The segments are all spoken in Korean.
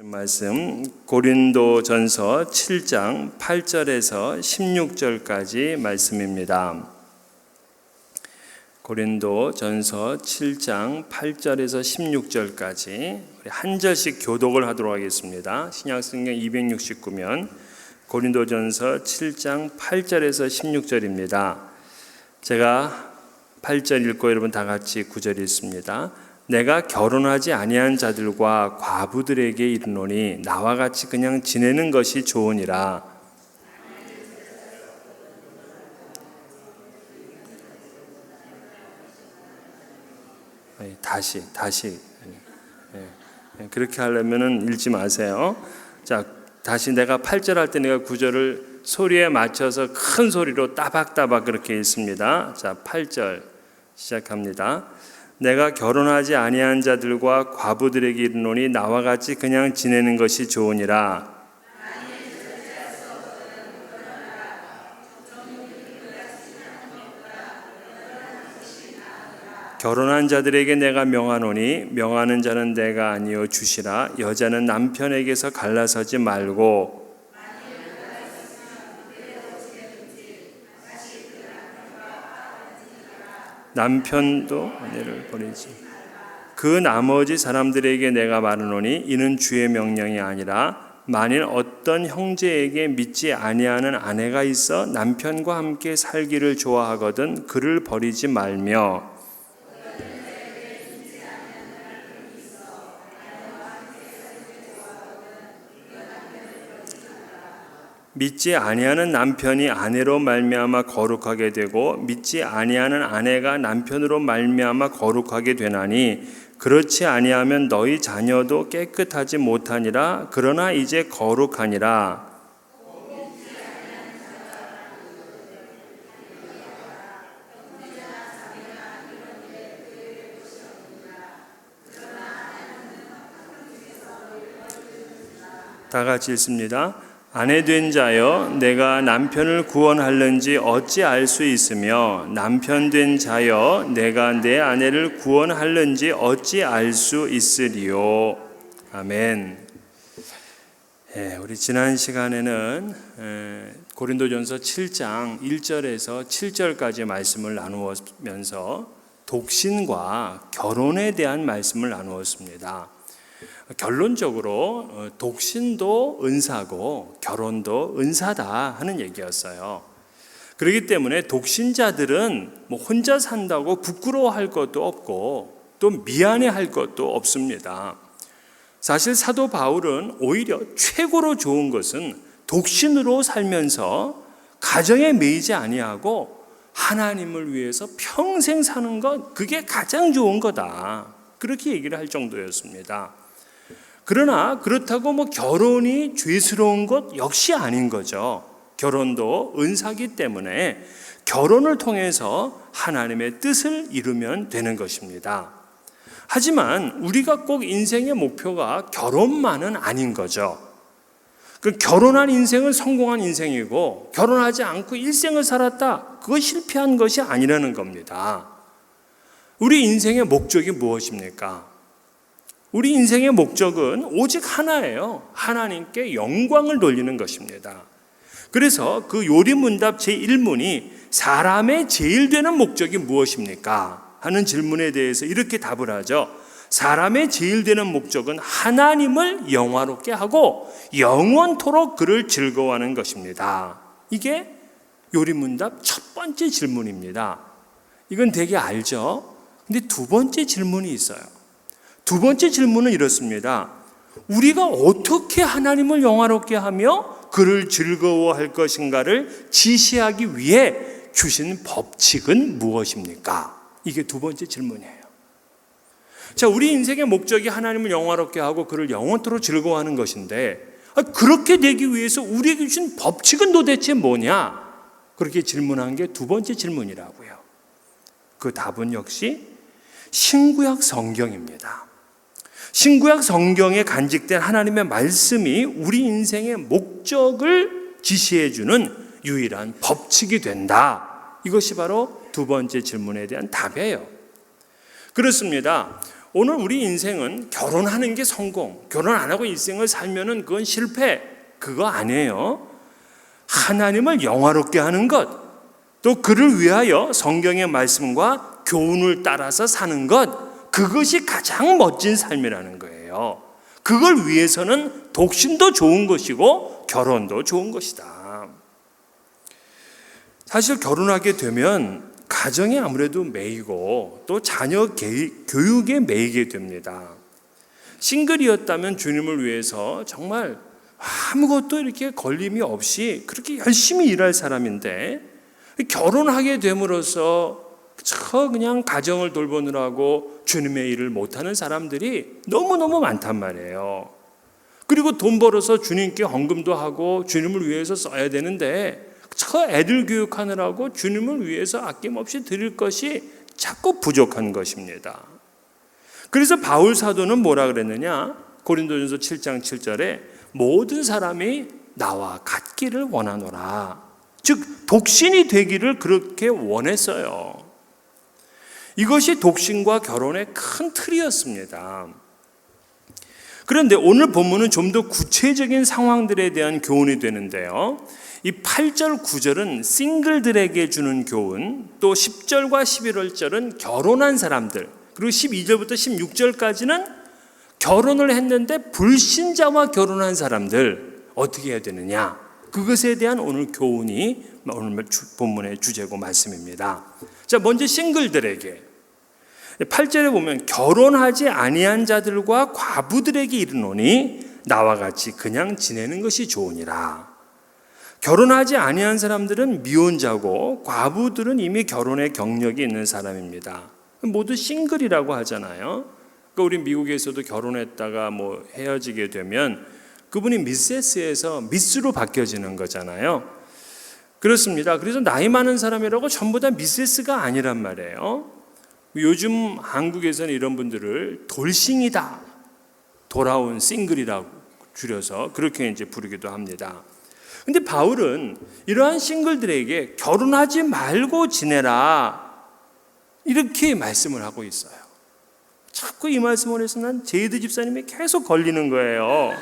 말씀 고린도전서 7장 8절에서 16절까지 말씀입니다. 고린도전서 7장 8절에서 16절까지 우리 한 절씩 교독을 하도록 하겠습니다. 신약성경 269면 고린도전서 7장 8절에서 16절입니다. 제가 8절 읽고 여러분 다 같이 9절 읽습니다. 내가 결혼하지 아니한 자들과 과부들에게 이르노니 나와 같이 그냥 지내는 것이 좋으니라. 다시 그렇게 하려면은 읽지 마세요. 자, 다시 내가 8절 할 때 내가 9절을 소리에 맞춰서 큰 소리로 따박따박 그렇게 읽습니다. 자, 8절 시작합니다. 내가 결혼하지 아니한 자들과 과부들에게 이르노니 나와 같이 그냥 지내는 것이 좋으니라. 결혼한 자들에게 내가 명하노니 명하는 자는 내가 아니요 주시라. 여자는 남편에게서 갈라서지 말고 남편도 아내를 버리지. 그 나머지 사람들에게 내가 말하노니 이는 주의 명령이 아니라 만일 어떤 형제에게 믿지 아니하는 아내가 있어 남편과 함께 살기를 좋아하거든 그를 버리지 말며 믿지 아니하는 남편이 아내로 말미암아 거룩하게 되고 믿지 아니하는 아내가 남편으로 말미암아 거룩하게 되나니 그렇지 아니하면 너희 자녀도 깨끗하지 못하니라. 그러나 이제 거룩하니라. 다 같이 읽습니다. 아내 된 자여 내가 남편을 구원할는지 어찌 알 수 있으며 남편 된 자여 내가 내 아내를 구원할는지 어찌 알 수 있으리요. 아멘. 우리 지난 시간에는 고린도전서 7장 1절에서 7절까지 말씀을 나누면서 독신과 결혼에 대한 말씀을 나누었습니다. 결론적으로 독신도 은사고 결혼도 은사다 하는 얘기였어요. 그렇기 때문에 독신자들은 혼자 산다고 부끄러워할 것도 없고 또 미안해할 것도 없습니다. 사실 사도 바울은 오히려 최고로 좋은 것은 독신으로 살면서 가정에 매이지 아니하고 하나님을 위해서 평생 사는 것, 그게 가장 좋은 거다. 그렇게 얘기를 할 정도였습니다. 그러나 그렇다고 결혼이 죄스러운 것 역시 아닌 거죠. 결혼도 은사기 때문에 결혼을 통해서 하나님의 뜻을 이루면 되는 것입니다. 하지만 우리가 꼭 인생의 목표가 결혼만은 아닌 거죠. 그 결혼한 인생은 성공한 인생이고 결혼하지 않고 일생을 살았다, 그거 실패한 것이 아니라는 겁니다. 우리 인생의 목적이 무엇입니까? 우리 인생의 목적은 오직 하나예요. 하나님께 영광을 돌리는 것입니다. 그래서 그 요리문답 제1문이 사람의 제일 되는 목적이 무엇입니까? 하는 질문에 대해서 이렇게 답을 하죠. 사람의 제일 되는 목적은 하나님을 영화롭게 하고 영원토록 그를 즐거워하는 것입니다. 이게 요리문답 첫 번째 질문입니다. 이건 되게 알죠? 근데 두 번째 질문이 있어요. 두 번째 질문은 이렇습니다. 우리가 어떻게 하나님을 영화롭게 하며 그를 즐거워할 것인가를 지시하기 위해 주신 법칙은 무엇입니까? 이게 두 번째 질문이에요. 자, 우리 인생의 목적이 하나님을 영화롭게 하고 그를 영원토록 즐거워하는 것인데 그렇게 되기 위해서 우리에게 주신 법칙은 도대체 뭐냐? 그렇게 질문한 게 두 번째 질문이라고요. 그 답은 역시 신구약 성경입니다. 신구약 성경에 간직된 하나님의 말씀이 우리 인생의 목적을 지시해주는 유일한 법칙이 된다. 이것이 바로 두 번째 질문에 대한 답이에요. 그렇습니다. 오늘 우리 인생은 결혼하는 게 성공, 결혼 안 하고 일생을 살면은 그건 실패, 그거 아니에요. 하나님을 영화롭게 하는 것, 또 그를 위하여 성경의 말씀과 교훈을 따라서 사는 것, 그것이 가장 멋진 삶이라는 거예요. 그걸 위해서는 독신도 좋은 것이고 결혼도 좋은 것이다. 사실 결혼하게 되면 가정에 아무래도 매이고 또 자녀 교육에 매이게 됩니다. 싱글이었다면 주님을 위해서 정말 아무것도 이렇게 걸림이 없이 그렇게 열심히 일할 사람인데, 결혼하게 됨으로써 그냥 가정을 돌보느라고 주님의 일을 못하는 사람들이 너무너무 많단 말이에요. 그리고 돈 벌어서 주님께 헌금도 하고 주님을 위해서 써야 되는데 애들 교육하느라고 주님을 위해서 아낌없이 드릴 것이 자꾸 부족한 것입니다. 그래서 바울 사도는 뭐라 그랬느냐? 고린도전서 7장 7절에 모든 사람이 나와 같기를 원하노라. 즉 독신이 되기를 그렇게 원했어요. 이것이 독신과 결혼의 큰 틀이었습니다. 그런데 오늘 본문은 좀 더 구체적인 상황들에 대한 교훈이 되는데요. 이 8절 9절은 싱글들에게 주는 교훈, 또 10절과 11절은 결혼한 사람들, 그리고 12절부터 16절까지는 결혼을 했는데 불신자와 결혼한 사람들 어떻게 해야 되느냐, 그것에 대한 오늘 교훈이 오늘 본문의 주제고 말씀입니다. 자, 먼저 싱글들에게 8절에 보면 결혼하지 아니한 자들과 과부들에게 이르노니 나와 같이 그냥 지내는 것이 좋으니라. 결혼하지 아니한 사람들은 미혼자고 과부들은 이미 결혼의 경력이 있는 사람입니다. 모두 싱글이라고 하잖아요. 그러니까 우리 미국에서도 결혼했다가 헤어지게 되면 그분이 미세스에서 미스로 바뀌어지는 거잖아요. 그렇습니다. 그래서 나이 많은 사람이라고 전부 다 미세스가 아니란 말이에요. 요즘 한국에서는 이런 분들을 돌싱이다, 돌아온 싱글이라고 줄여서 그렇게 이제 부르기도 합니다. 근데 바울은 이러한 싱글들에게 결혼하지 말고 지내라, 이렇게 말씀을 하고 있어요. 자꾸 이 말씀을 해서 난 제이드 집사님이 계속 걸리는 거예요.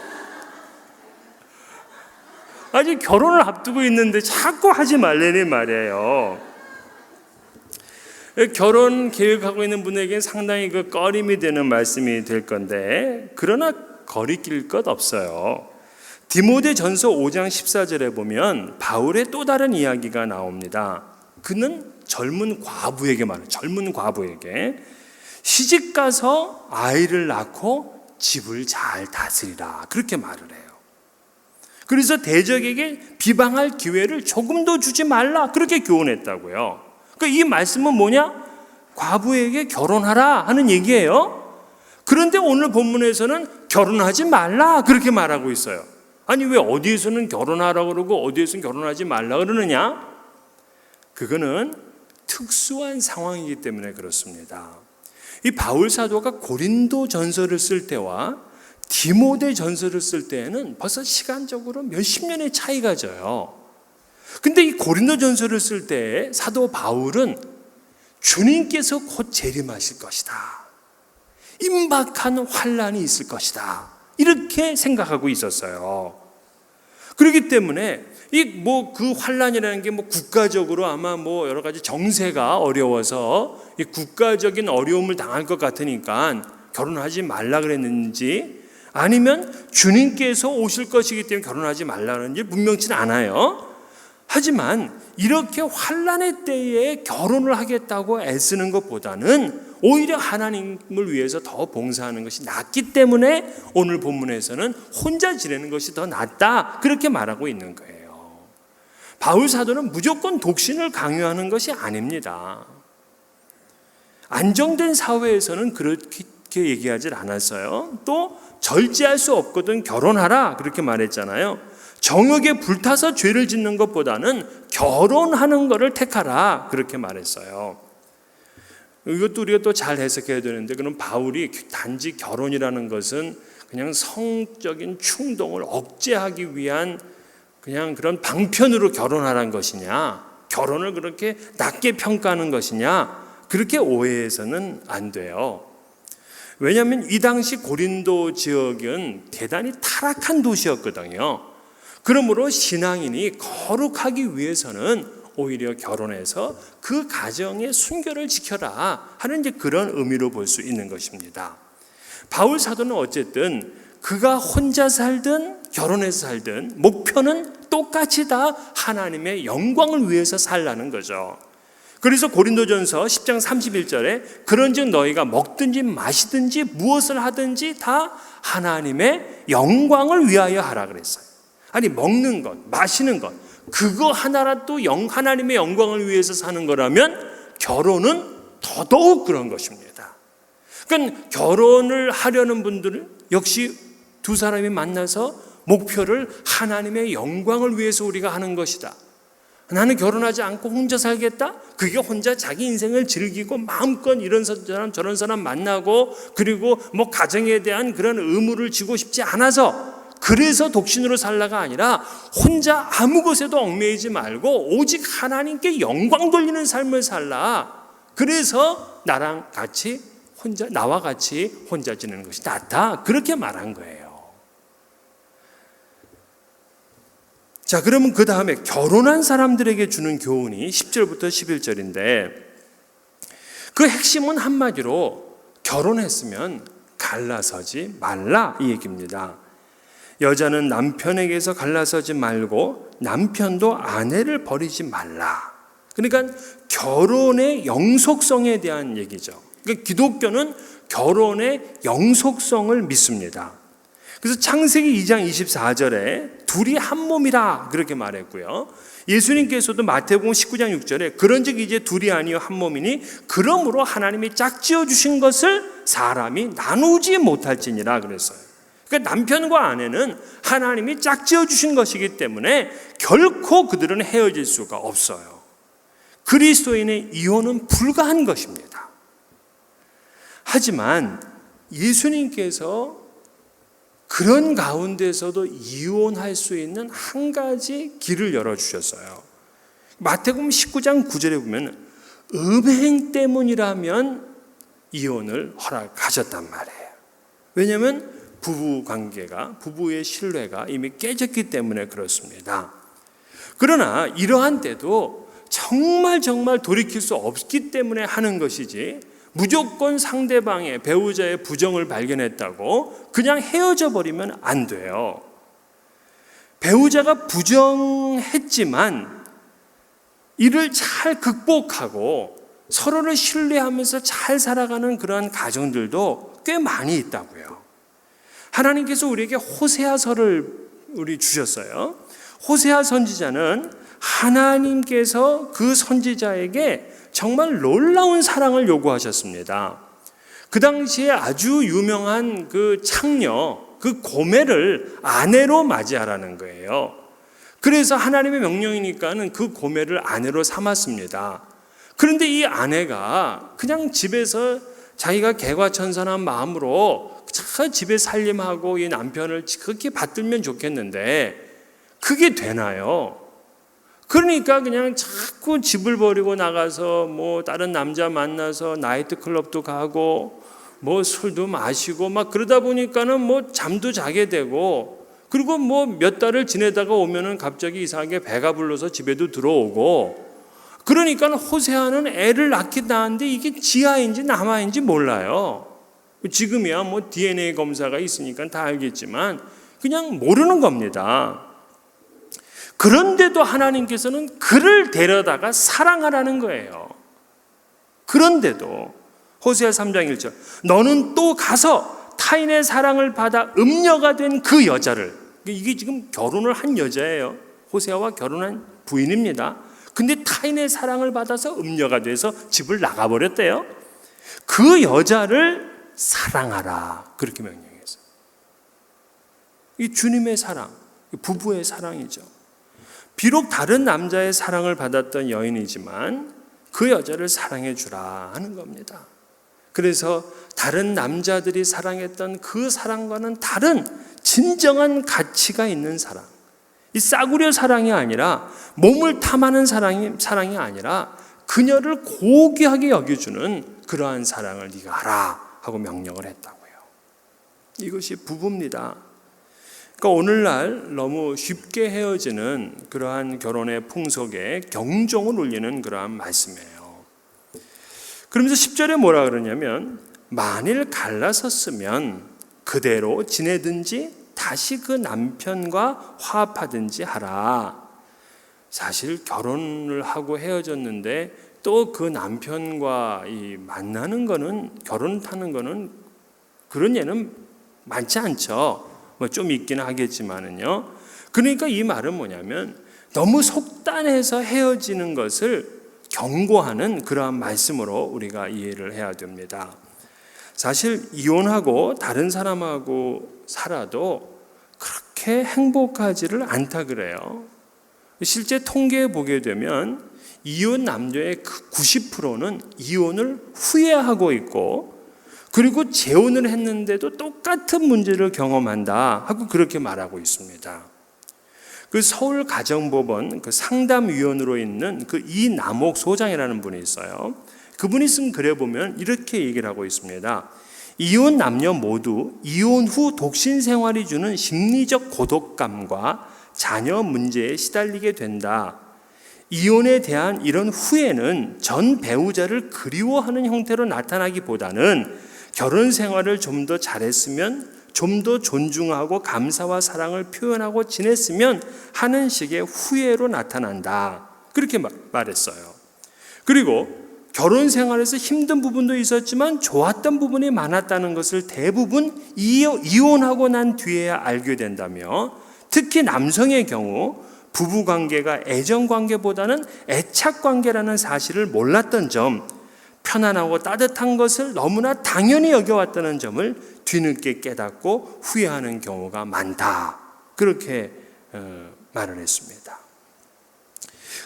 아직 결혼을 앞두고 있는데 자꾸 하지 말라는 말이에요. 결혼 계획하고 있는 분에게는 상당히 꺼림이 되는 말씀이 될 건데, 그러나 거리낄 것 없어요. 디모데전서 5장 14절에 보면 바울의 또 다른 이야기가 나옵니다. 그는 젊은 과부에게 말해요. 젊은 과부에게 시집 가서 아이를 낳고 집을 잘 다스리라, 그렇게 말을 해요. 그래서 대적에게 비방할 기회를 조금도 주지 말라, 그렇게 교훈했다고요. 그러니까 이 말씀은 뭐냐? 과부에게 결혼하라 하는 얘기예요. 그런데 오늘 본문에서는 결혼하지 말라, 그렇게 말하고 있어요. 아니, 왜 어디에서는 결혼하라고 그러고 어디에서는 결혼하지 말라 그러느냐? 그거는 특수한 상황이기 때문에 그렇습니다. 이 바울 사도가 고린도 전서를 쓸 때와 디모데 전서를 쓸 때에는 벌써 시간적으로 몇십 년의 차이가 져요. 근데 이 고린도 전서를 쓸 때 사도 바울은 주님께서 곧 재림하실 것이다, 임박한 환난이 있을 것이다, 이렇게 생각하고 있었어요. 그렇기 때문에 그 환난이라는 게 국가적으로 아마 여러 가지 정세가 어려워서 이 국가적인 어려움을 당할 것 같으니까 결혼하지 말라 그랬는지, 아니면 주님께서 오실 것이기 때문에 결혼하지 말라는지 분명치는 않아요. 하지만 이렇게 환난의 때에 결혼을 하겠다고 애쓰는 것보다는 오히려 하나님을 위해서 더 봉사하는 것이 낫기 때문에 오늘 본문에서는 혼자 지내는 것이 더 낫다, 그렇게 말하고 있는 거예요. 바울 사도는 무조건 독신을 강요하는 것이 아닙니다. 안정된 사회에서는 그렇게 얘기하지 않았어요. 또 절제할 수 없거든 결혼하라, 그렇게 말했잖아요. 정욕에 불타서 죄를 짓는 것보다는 결혼하는 것을 택하라, 그렇게 말했어요. 이것도 우리가 또 잘 해석해야 되는데, 그럼 바울이 단지 결혼이라는 것은 그냥 성적인 충동을 억제하기 위한 그냥 그런 방편으로 결혼하라는 것이냐, 결혼을 그렇게 낮게 평가하는 것이냐, 그렇게 오해해서는 안 돼요. 왜냐하면 이 당시 고린도 지역은 대단히 타락한 도시였거든요. 그러므로 신앙인이 거룩하기 위해서는 오히려 결혼해서 그 가정의 순결을 지켜라 하는 이제 그런 의미로 볼 수 있는 것입니다. 바울 사도는 어쨌든 그가 혼자 살든 결혼해서 살든 목표는 똑같이 다 하나님의 영광을 위해서 살라는 거죠. 그래서 고린도전서 10장 31절에 그런즉 너희가 먹든지 마시든지 무엇을 하든지 다 하나님의 영광을 위하여 하라 그랬어요. 아니 먹는 것, 마시는 것 그거 하나라도 하나님의 영광을 위해서 사는 거라면 결혼은 더더욱 그런 것입니다. 그러니까 결혼을 하려는 분들은 역시 두 사람이 만나서 목표를 하나님의 영광을 위해서 우리가 하는 것이다. 나는 결혼하지 않고 혼자 살겠다? 그게 혼자 자기 인생을 즐기고 마음껏 이런 사람 저런 사람 만나고 그리고 뭐 가정에 대한 그런 의무를 지고 싶지 않아서 그래서 독신으로 살라가 아니라 혼자 아무 것에도 얽매이지 말고 오직 하나님께 영광 돌리는 삶을 살라. 그래서 나와 같이 혼자 지내는 것이 낫다. 그렇게 말한 거예요. 자, 그러면 그 다음에 결혼한 사람들에게 주는 교훈이 10절부터 11절인데 그 핵심은 한마디로 결혼했으면 갈라서지 말라 이 얘기입니다. 여자는 남편에게서 갈라서지 말고 남편도 아내를 버리지 말라. 그러니까 결혼의 영속성에 대한 얘기죠. 그러니까 기독교는 결혼의 영속성을 믿습니다. 그래서 창세기 2장 24절에 둘이 한 몸이라 그렇게 말했고요. 예수님께서도 마태복음 19장 6절에 그런즉 이제 둘이 아니요 한 몸이니 그러므로 하나님이 짝지어 주신 것을 사람이 나누지 못할지니라 그랬어요. 그러니까 남편과 아내는 하나님이 짝지어 주신 것이기 때문에 결코 그들은 헤어질 수가 없어요. 그리스도인의 이혼은 불가한 것입니다. 하지만 예수님께서 그런 가운데서도 이혼할 수 있는 한 가지 길을 열어주셨어요. 마태복음 19장 9절에 보면 음행 때문이라면 이혼을 허락하셨단 말이에요. 왜냐하면 부부의 신뢰가 이미 깨졌기 때문에 그렇습니다. 그러나 이러한 때도 정말 돌이킬 수 없기 때문에 하는 것이지 무조건 상대방의 배우자의 부정을 발견했다고 그냥 헤어져 버리면 안 돼요. 배우자가 부정했지만 이를 잘 극복하고 서로를 신뢰하면서 잘 살아가는 그러한 가정들도 꽤 많이 있다고요. 하나님께서 우리에게 호세아서를 주셨어요. 호세아 선지자는 하나님께서 그 선지자에게 정말 놀라운 사랑을 요구하셨습니다. 그 당시에 아주 유명한 그 창녀, 그 고멜을 아내로 맞이하라는 거예요. 그래서 하나님의 명령이니까는 그 고멜을 아내로 삼았습니다. 그런데 이 아내가 그냥 집에서 자기가 개과천선한 마음으로 잘 집에 살림하고 이 남편을 그렇게 받들면 좋겠는데 그게 되나요? 그러니까 그냥 자꾸 집을 버리고 나가서 뭐 다른 남자 만나서 나이트클럽도 가고 뭐 술도 마시고 막 그러다 보니까는 뭐 잠도 자게 되고 그리고 뭐 몇 달을 지내다가 오면은 갑자기 이상하게 배가 불러서 집에도 들어오고 그러니까 호세아는 애를 낳긴 낳았는데 이게 지아인지 남아인지 몰라요. 지금이야 뭐 DNA 검사가 있으니까 다 알겠지만 그냥 모르는 겁니다. 그런데도 하나님께서는 그를 데려다가 사랑하라는 거예요. 그런데도 호세아 3장 1절 너는 또 가서 타인의 사랑을 받아 음녀가 된 그 여자를 이게 지금 결혼을 한 여자예요. 호세아와 결혼한 부인입니다. 근데 타인의 사랑을 받아서 음녀가 돼서 집을 나가버렸대요. 그 여자를 사랑하라 그렇게 명령했어요. 이 주님의 사랑, 부부의 사랑이죠. 비록 다른 남자의 사랑을 받았던 여인이지만 그 여자를 사랑해 주라 하는 겁니다. 그래서 다른 남자들이 사랑했던 그 사랑과는 다른 진정한 가치가 있는 사랑. 이 싸구려 사랑이 아니라 몸을 탐하는 사랑이 아니라 그녀를 고귀하게 여겨주는 그러한 사랑을 네가 하라 하고 명령을 했다고요. 이것이 부부입니다. 그러니까 오늘날 너무 쉽게 헤어지는 그러한 결혼의 풍속에 경종을 울리는 그러한 말씀이에요. 그러면서 10절에 뭐라 그러냐면 만일 갈라섰으면 그대로 지내든지 다시 그 남편과 화합하든지 하라. 사실 결혼을 하고 헤어졌는데 또 그 남편과 만나는 거는, 결혼하는 거는 그런 예는 많지 않죠. 뭐 좀 있기는 하겠지만은요. 그러니까 이 말은 뭐냐면 너무 속단해서 헤어지는 것을 경고하는 그러한 말씀으로 우리가 이해를 해야 됩니다. 사실 이혼하고 다른 사람하고 살아도 그렇게 행복하지를 않다 그래요. 실제 통계에 보게 되면 이혼 남녀의 90%는 이혼을 후회하고 있고, 그리고 재혼을 했는데도 똑같은 문제를 경험한다 하고 그렇게 말하고 있습니다. 그 서울 가정법원 그 상담위원으로 있는 그 이남옥 소장이라는 분이 있어요. 그분이 쓴 글에 보면 이렇게 얘기를 하고 있습니다. 이혼 남녀 모두 이혼 후 독신 생활이 주는 심리적 고독감과 자녀 문제에 시달리게 된다. 이혼에 대한 이런 후회는 전 배우자를 그리워하는 형태로 나타나기보다는 결혼 생활을 좀 더 잘했으면, 좀 더 존중하고 감사와 사랑을 표현하고 지냈으면 하는 식의 후회로 나타난다. 그렇게 말했어요. 그리고 결혼 생활에서 힘든 부분도 있었지만 좋았던 부분이 많았다는 것을 대부분 이혼하고 난 뒤에야 알게 된다며, 특히 남성의 경우 부부관계가 애정관계보다는 애착관계라는 사실을 몰랐던 점, 편안하고 따뜻한 것을 너무나 당연히 여겨왔다는 점을 뒤늦게 깨닫고 후회하는 경우가 많다. 그렇게 말을 했습니다.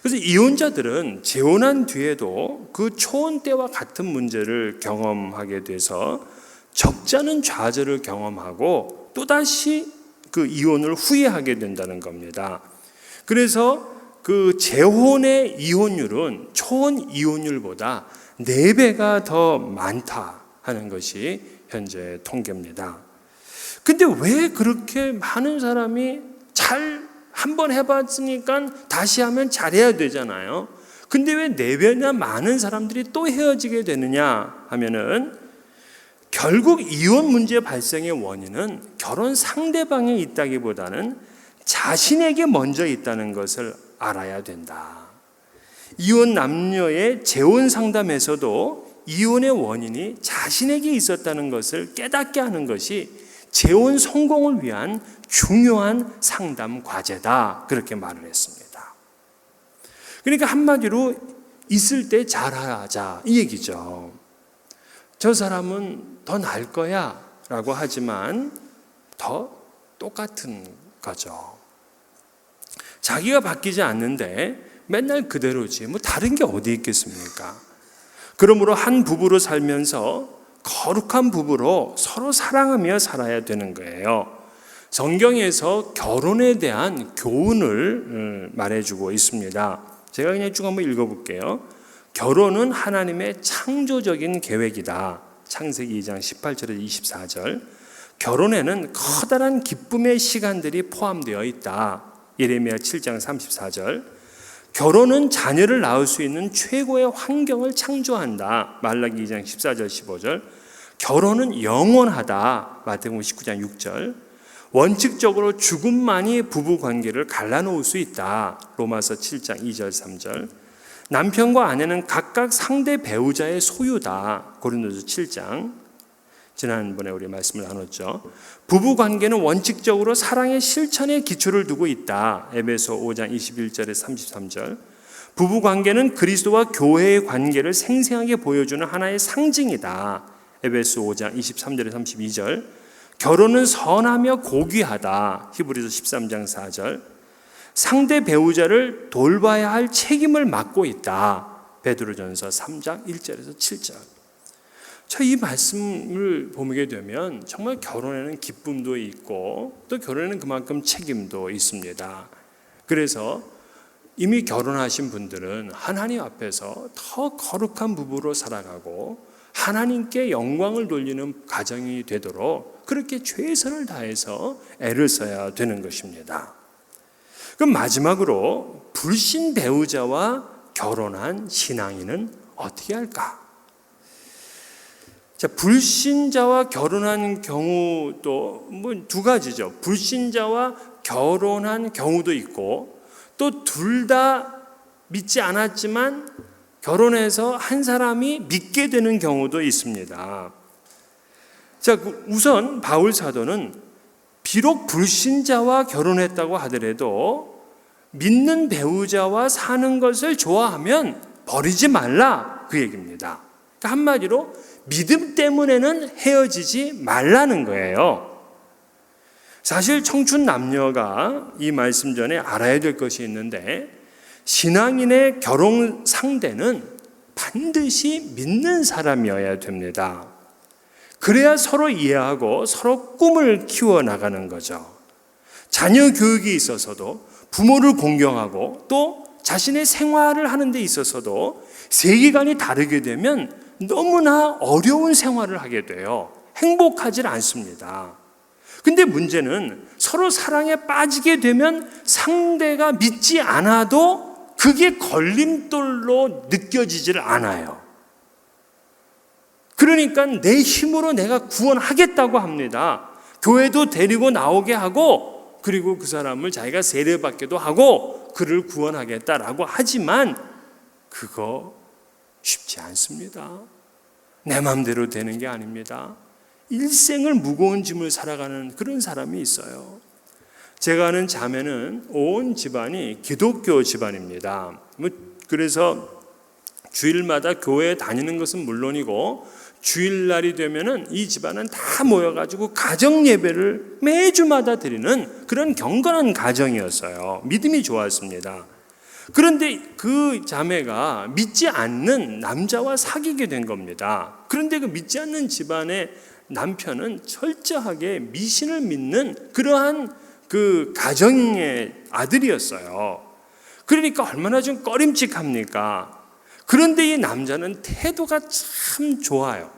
그래서 이혼자들은 재혼한 뒤에도 그 초혼 때와 같은 문제를 경험하게 돼서 적잖은 좌절을 경험하고 또다시 그 이혼을 후회하게 된다는 겁니다. 그래서 그 재혼의 이혼율은 초혼 이혼율보다 4배가 더 많다 하는 것이 현재 통계입니다. 근데 왜 그렇게 많은 사람이 한번 해봤으니까 다시 하면 잘해야 되잖아요. 근데 왜 4배나 많은 사람들이 또 헤어지게 되느냐 하면은, 결국 이혼 문제 발생의 원인은 결혼 상대방에 있다기보다는 자신에게 먼저 있다는 것을 알아야 된다. 이혼 남녀의 재혼 상담에서도 이혼의 원인이 자신에게 있었다는 것을 깨닫게 하는 것이 재혼 성공을 위한 중요한 상담 과제다. 그렇게 말을 했습니다. 그러니까 한마디로 있을 때 잘하자 이 얘기죠. 저 사람은 더 나을 거야 라고 하지만 더 똑같은 거죠. 자기가 바뀌지 않는데 맨날 그대로지 뭐 다른 게 어디 있겠습니까? 그러므로 한 부부로 살면서 거룩한 부부로 서로 사랑하며 살아야 되는 거예요. 성경에서 결혼에 대한 교훈을 말해주고 있습니다. 제가 그냥 쭉 한번 읽어볼게요. 결혼은 하나님의 창조적인 계획이다. 창세기 2장 18절에서 24절. 결혼에는 커다란 기쁨의 시간들이 포함되어 있다. 예레미야 7장 34절. 결혼은 자녀를 낳을 수 있는 최고의 환경을 창조한다. 말라기 2장 14절 15절. 결혼은 영원하다. 마태복음 19장 6절. 원칙적으로 죽음만이 부부관계를 갈라놓을 수 있다. 로마서 7장 2절 3절. 남편과 아내는 각각 상대 배우자의 소유다. 고린도서 7장. 지난번에 우리 말씀을 나눴죠. 부부관계는 원칙적으로 사랑의 실천에 기초를 두고 있다. 에베소 5장 21절에 33절. 부부관계는 그리스도와 교회의 관계를 생생하게 보여주는 하나의 상징이다. 에베소 5장 23절에 32절. 결혼은 선하며 고귀하다. 히브리서 13장 4절. 상대 배우자를 돌봐야 할 책임을 맡고 있다. 베드로전서 3장 1절에서 7절. 이 말씀을 보게 되면 정말 결혼에는 기쁨도 있고 또 결혼에는 그만큼 책임도 있습니다. 그래서 이미 결혼하신 분들은 하나님 앞에서 더 거룩한 부부로 살아가고 하나님께 영광을 돌리는 가정이 되도록 그렇게 최선을 다해서 애를 써야 되는 것입니다. 그럼 마지막으로 불신 배우자와 결혼한 신앙인은 어떻게 할까? 자, 불신자와 결혼한 경우도 두 가지죠. 불신자와 결혼한 경우도 있고 또 둘 다 믿지 않았지만 결혼해서 한 사람이 믿게 되는 경우도 있습니다. 자, 우선 바울 사도는 비록 불신자와 결혼했다고 하더라도 믿는 배우자와 사는 것을 좋아하면 버리지 말라, 그 얘기입니다. 그러니까 한마디로 믿음 때문에는 헤어지지 말라는 거예요. 사실 청춘 남녀가 이 말씀 전에 알아야 될 것이 있는데, 신앙인의 결혼 상대는 반드시 믿는 사람이어야 됩니다. 그래야 서로 이해하고 서로 꿈을 키워나가는 거죠. 자녀 교육에 있어서도 부모를 공경하고 또 자신의 생활을 하는 데 있어서도 세계관이 다르게 되면 너무나 어려운 생활을 하게 돼요. 행복하지 않습니다. 근데 문제는 서로 사랑에 빠지게 되면 상대가 믿지 않아도 그게 걸림돌로 느껴지질 않아요. 그러니까 내 힘으로 내가 구원하겠다고 합니다. 교회도 데리고 나오게 하고 그리고 그 사람을 자기가 세례받기도 하고 그를 구원하겠다라고 하지만 그거 쉽지 않습니다. 내 마음대로 되는 게 아닙니다. 일생을 무거운 짐을 살아가는 그런 사람이 있어요. 제가 아는 자매는 온 집안이 기독교 집안입니다. 그래서 주일마다 교회에 다니는 것은 물론이고 주일날이 되면은 이 집안은 다 모여가지고 가정 예배를 매주마다 드리는 그런 경건한 가정이었어요. 믿음이 좋았습니다. 그런데 그 자매가 믿지 않는 남자와 사귀게 된 겁니다. 그런데 그 믿지 않는 집안의 남편은 철저하게 미신을 믿는 그러한 그 가정의 아들이었어요. 그러니까 얼마나 좀 꺼림칙합니까? 그런데 이 남자는 태도가 참 좋아요.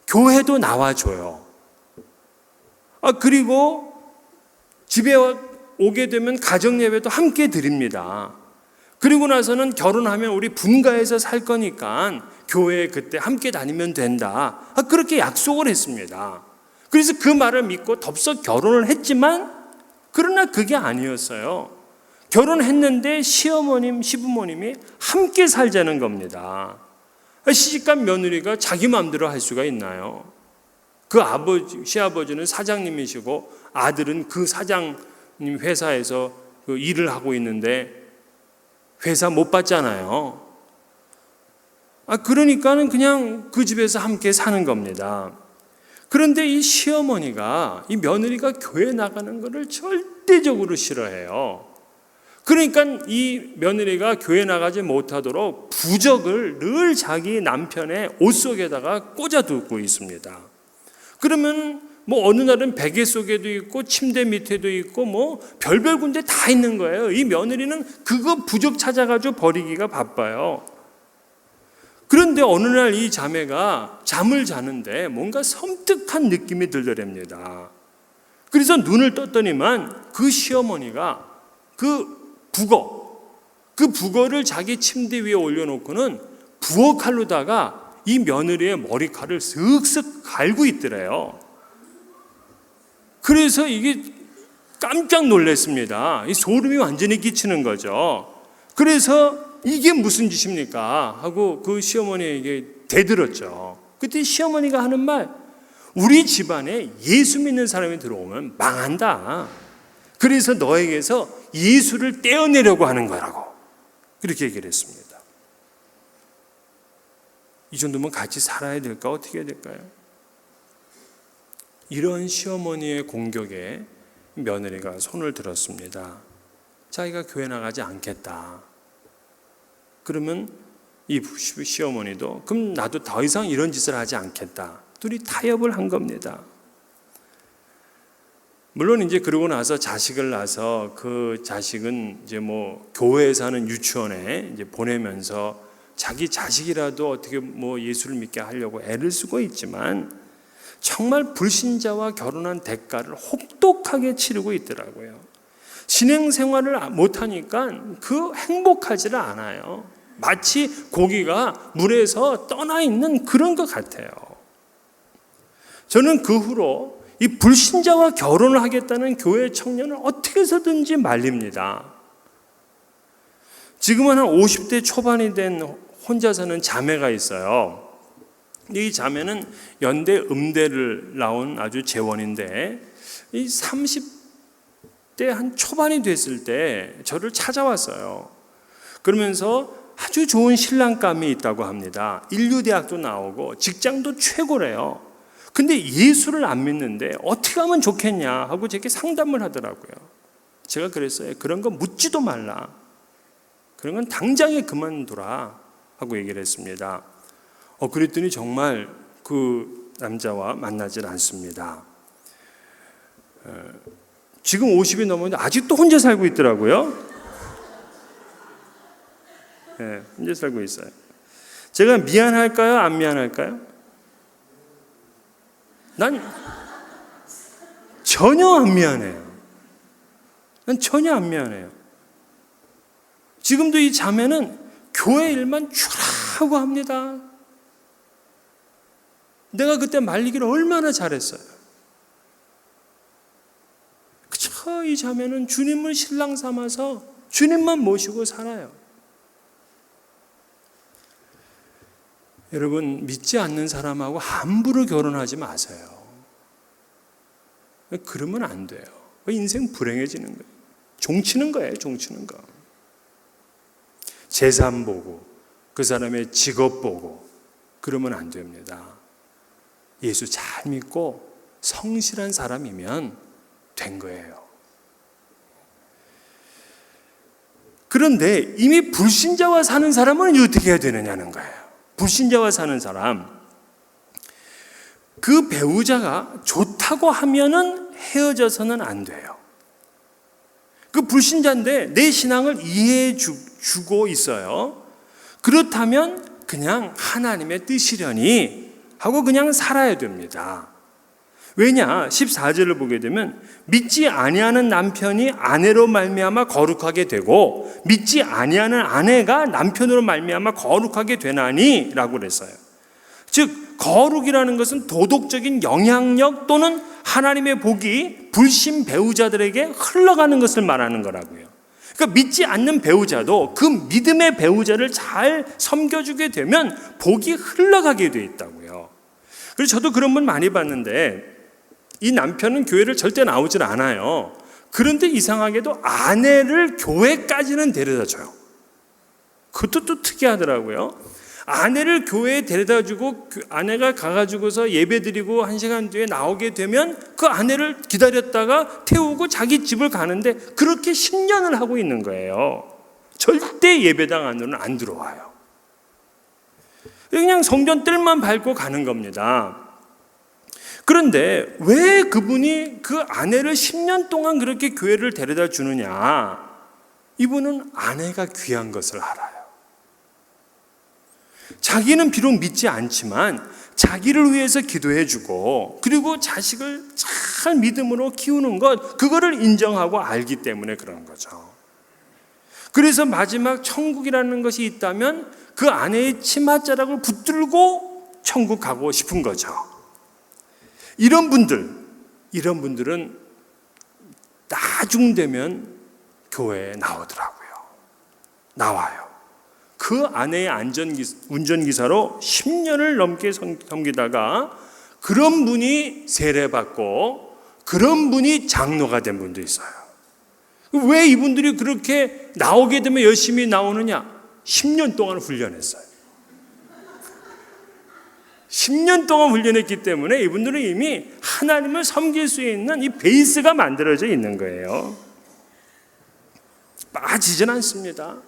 교회도 나와줘요. 그리고 집에 오게 되면 가정예배도 함께 드립니다. 그리고 나서는 결혼하면 우리 분가해서 살 거니까 교회에 그때 함께 다니면 된다. 그렇게 약속을 했습니다. 그래서 그 말을 믿고 덥석 결혼을 했지만 그러나 그게 아니었어요. 결혼했는데 시어머님, 시부모님이 함께 살자는 겁니다. 시집간 며느리가 자기 마음대로 할 수가 있나요? 그 시아버지는 사장님이시고 아들은 그 사장님 회사에서 그 일을 하고 있는데 회사 못 받잖아요. 그러니까는 그냥 그 집에서 함께 사는 겁니다. 그런데 이 시어머니가 이 며느리가 교회 나가는 것을 절대적으로 싫어해요. 그러니까 이 며느리가 교회 나가지 못하도록 부적을 늘 자기 남편의 옷 속에다가 꽂아두고 있습니다. 그러면 어느 날은 베개 속에도 있고 침대 밑에도 있고 별별 군데 다 있는 거예요. 이 며느리는 그거 부적 찾아가지고 버리기가 바빠요. 그런데 어느 날 이 자매가 잠을 자는데 뭔가 섬뜩한 느낌이 들더랍니다. 그래서 눈을 떴더니만 그 시어머니가 그 부거를 자기 침대 위에 올려놓고는 부엌칼로다가 이 며느리의 머리칼을 슥슥 갈고 있더래요. 그래서 이게 깜짝 놀랐습니다. 이 소름이 완전히 끼치는 거죠. 그래서 이게 무슨 짓입니까? 하고 그 시어머니에게 대들었죠. 그때 시어머니가 하는 말, 우리 집안에 예수 믿는 사람이 들어오면 망한다. 그래서 너에게서 예수를 떼어내려고 하는 거라고 그렇게 얘기를 했습니다. 이 정도면 같이 살아야 될까? 어떻게 해야 될까요? 이런 시어머니의 공격에 며느리가 손을 들었습니다. 자기가 교회 나가지 않겠다. 그러면 이 시어머니도 그럼 나도 더 이상 이런 짓을 하지 않겠다. 둘이 타협을 한 겁니다. 물론 이제 그러고 나서 자식을 낳아서 그 자식은 이제 교회에서 하는 유치원에 이제 보내면서 자기 자식이라도 어떻게 예수를 믿게 하려고 애를 쓰고 있지만 정말 불신자와 결혼한 대가를 혹독하게 치르고 있더라고요. 신앙생활을 못하니까 그 행복하지를 않아요. 마치 고기가 물에서 떠나 있는 그런 것 같아요. 저는 그 후로 이 불신자와 결혼을 하겠다는 교회 청년을 어떻게 해서든지 말립니다. 지금은 한 50대 초반이 된 혼자 사는 자매가 있어요. 이 자매는 연대 음대를 나온 아주 재원인데 이 30대 한 초반이 됐을 때 저를 찾아왔어요. 그러면서 아주 좋은 신랑감이 있다고 합니다. 인류대학도 나오고 직장도 최고래요. 근데 예수를 안 믿는데 어떻게 하면 좋겠냐 하고 제게 상담을 하더라고요. 제가 그랬어요. 그런 거 묻지도 말라. 그런 건 당장에 그만두라 하고 얘기를 했습니다. 그랬더니 정말 그 남자와 만나질 않습니다. 지금 50이 넘었는데 아직도 혼자 살고 있더라고요. 네, 혼자 살고 있어요. 제가 미안할까요? 안 미안할까요? 난 전혀 안 미안해요. 난 전혀 안 미안해요. 지금도 이 자매는 교회 일만 주라고 합니다. 내가 그때 말리기를 얼마나 잘했어요. 그쵸, 이 자매는 주님을 신랑 삼아서 주님만 모시고 살아요. 여러분, 믿지 않는 사람하고 함부로 결혼하지 마세요. 그러면 안 돼요. 인생 불행해지는 거예요. 종치는 거예요, 종치는 거. 재산 보고, 그 사람의 직업 보고, 그러면 안 됩니다. 예수 잘 믿고 성실한 사람이면 된 거예요. 그런데 이미 불신자와 사는 사람은 어떻게 해야 되느냐는 거예요. 불신자와 사는 사람, 그 배우자가 좋다고 하면은 헤어져서는 안 돼요. 그 불신자인데 내 신앙을 이해해 주고 있어요. 그렇다면 그냥 하나님의 뜻이려니 하고 그냥 살아야 됩니다. 왜냐? 14절을 보게 되면 믿지 아니하는 남편이 아내로 말미암아 거룩하게 되고 믿지 아니하는 아내가 남편으로 말미암아 거룩하게 되나니 라고 그랬어요. 즉 거룩이라는 것은 도덕적인 영향력 또는 하나님의 복이 불신 배우자들에게 흘러가는 것을 말하는 거라고요. 그러니까 믿지 않는 배우자도 그 믿음의 배우자를 잘 섬겨주게 되면 복이 흘러가게 돼 있다고요. 그래서 저도 그런 분 많이 봤는데 이 남편은 교회를 절대 나오질 않아요. 그런데 이상하게도 아내를 교회까지는 데려다 줘요. 그것도 또 특이하더라고요. 아내를 교회에 데려다 주고 아내가 가가지고서 예배 드리고 1시간 뒤에 나오게 되면 그 아내를 기다렸다가 태우고 자기 집을 가는데 그렇게 10년을 하고 있는 거예요. 절대 예배당 안으로는 안 들어와요. 그냥 성전 뜰만 밟고 가는 겁니다. 그런데 왜 그분이 그 아내를 10년 동안 그렇게 교회를 데려다 주느냐? 이분은 아내가 귀한 것을 알아요. 자기는 비록 믿지 않지만 자기를 위해서 기도해주고 그리고 자식을 잘 믿음으로 키우는 것, 그거를 인정하고 알기 때문에 그런 거죠. 그래서 마지막 천국이라는 것이 있다면 그 아내의 치맛자락을 붙들고 천국 가고 싶은 거죠. 이런 분들은 나중 되면 교회에 나오더라고요. 나와요. 그 아내의 운전기사로 10년을 넘게 섬기다가 그런 분이 세례받고 그런 분이 장로가 된 분도 있어요. 왜 이분들이 그렇게 나오게 되면 열심히 나오느냐? 10년 동안 훈련했어요. 10년 동안 훈련했기 때문에 이분들은 이미 하나님을 섬길 수 있는 이 베이스가 만들어져 있는 거예요. 빠지진 않습니다.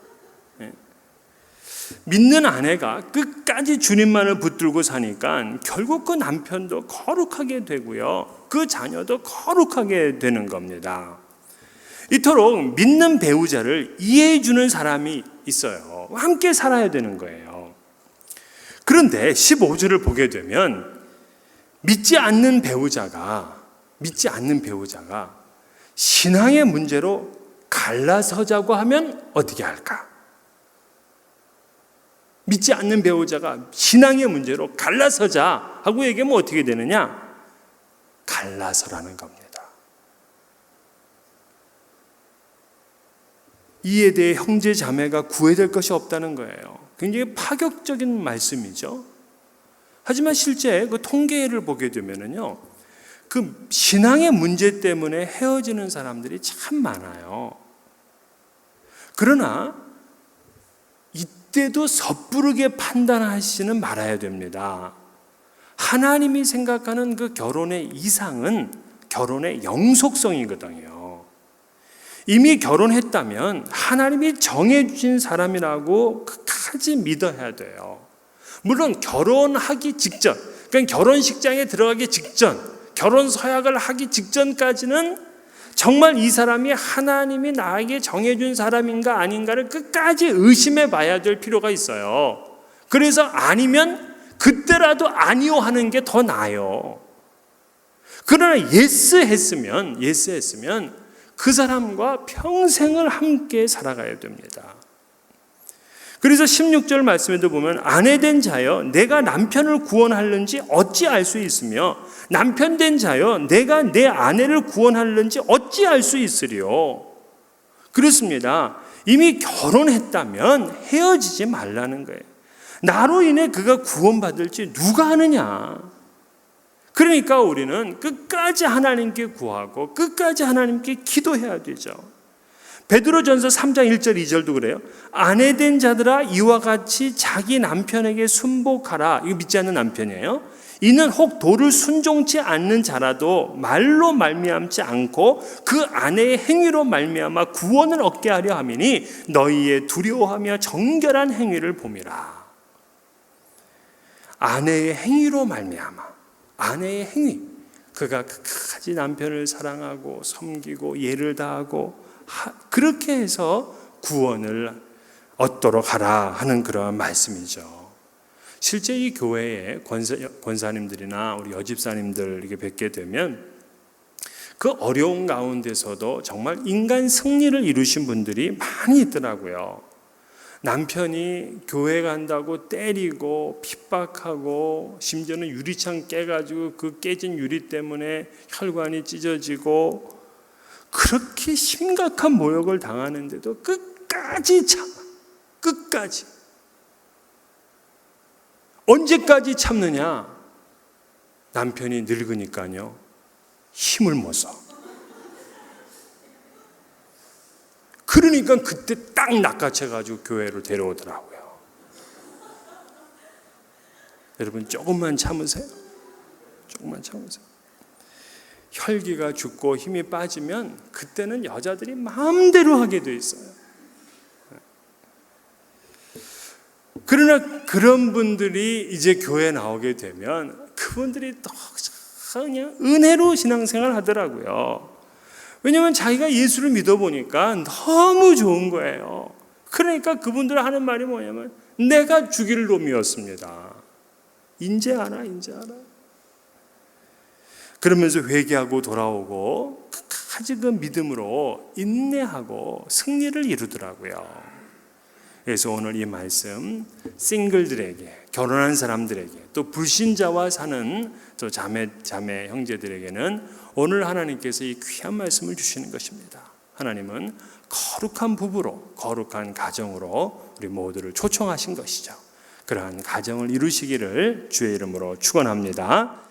믿는 아내가 끝까지 주님만을 붙들고 사니까 결국 그 남편도 거룩하게 되고요. 그 자녀도 거룩하게 되는 겁니다. 이토록 믿는 배우자를 이해해 주는 사람이 있어요. 함께 살아야 되는 거예요. 그런데 15절을 보게 되면 믿지 않는 배우자가 신앙의 문제로 갈라서자고 하면 어떻게 할까? 믿지 않는 배우자가 신앙의 문제로 갈라서자 하고 얘기하면 어떻게 되느냐? 갈라서라는 겁니다. 이에 대해 형제 자매가 구애될 것이 없다는 거예요. 굉장히 파격적인 말씀이죠. 하지만 실제 그 통계를 보게 되면은요, 그 신앙의 문제 때문에 헤어지는 사람들이 참 많아요. 그러나 이때도 섣부르게 판단하시는 말아야 됩니다. 하나님이 생각하는 그 결혼의 이상은 결혼의 영속성이거든요. 이미 결혼했다면 하나님이 정해주신 사람이라고 끝까지 믿어야 돼요. 물론 결혼하기 직전, 그러니까 결혼식장에 들어가기 직전, 결혼 서약을 하기 직전까지는 정말 이 사람이 하나님이 나에게 정해준 사람인가 아닌가를 끝까지 의심해 봐야 될 필요가 있어요. 그래서 아니면 그때라도 아니요 하는 게 더 나아요. 그러나 예스 했으면 그 사람과 평생을 함께 살아가야 됩니다. 그래서 16절 말씀에도 보면 아내된 자여 내가 남편을 구원하려는지 어찌 알 수 있으며 남편된 자여 내가 내 아내를 구원하려는지 어찌 알 수 있으리요. 그렇습니다. 이미 결혼했다면 헤어지지 말라는 거예요. 나로 인해 그가 구원받을지 누가 아느냐. 그러니까 우리는 끝까지 하나님께 구하고 끝까지 하나님께 기도해야 되죠. 베드로전서 3장 1절 2절도 그래요. 아내된 자들아 이와 같이 자기 남편에게 순복하라. 이거 믿지 않는 남편이에요. 이는 혹 도를 순종치 않는 자라도 말로 말미암지 않고 그 아내의 행위로 말미암아 구원을 얻게 하려 함이니 너희의 두려워하며 정결한 행위를 봄이라. 아내의 행위로 말미암아, 아내의 행위, 그가 끝까지 남편을 사랑하고 섬기고 예를 다하고 그렇게 해서 구원을 얻도록 하라 하는 그런 말씀이죠. 실제 이 교회에 권사님들이나 우리 여집사님들 이렇게 뵙게 되면 그 어려운 가운데서도 정말 인간 승리를 이루신 분들이 많이 있더라고요. 남편이 교회 간다고 때리고 핍박하고 심지어는 유리창 깨가지고 그 깨진 유리 때문에 혈관이 찢어지고 그렇게 심각한 모욕을 당하는데도 끝까지 참아. 끝까지. 언제까지 참느냐? 남편이 늙으니까요. 힘을 못 써. 그러니까 그때 딱 낚아채가지고 교회로 데려오더라고요. 여러분 조금만 참으세요. 조금만 참으세요. 혈기가 죽고 힘이 빠지면 그때는 여자들이 마음대로 하게 돼 있어요. 그러나 그런 분들이 이제 교회에 나오게 되면 그분들이 또 그냥 은혜로 신앙생활 하더라고요. 왜냐하면 자기가 예수를 믿어보니까 너무 좋은 거예요. 그러니까 그분들 하는 말이 뭐냐면 내가 죽일 놈이었습니다. 인제 알아. 그러면서 회개하고 돌아오고 끝까지 그 믿음으로 인내하고 승리를 이루더라고요. 그래서 오늘 이 말씀 싱글들에게, 결혼한 사람들에게, 또 불신자와 사는 또 자매 형제들에게는 오늘 하나님께서 이 귀한 말씀을 주시는 것입니다. 하나님은 거룩한 부부로, 거룩한 가정으로 우리 모두를 초청하신 것이죠. 그러한 가정을 이루시기를 주의 이름으로 축원합니다.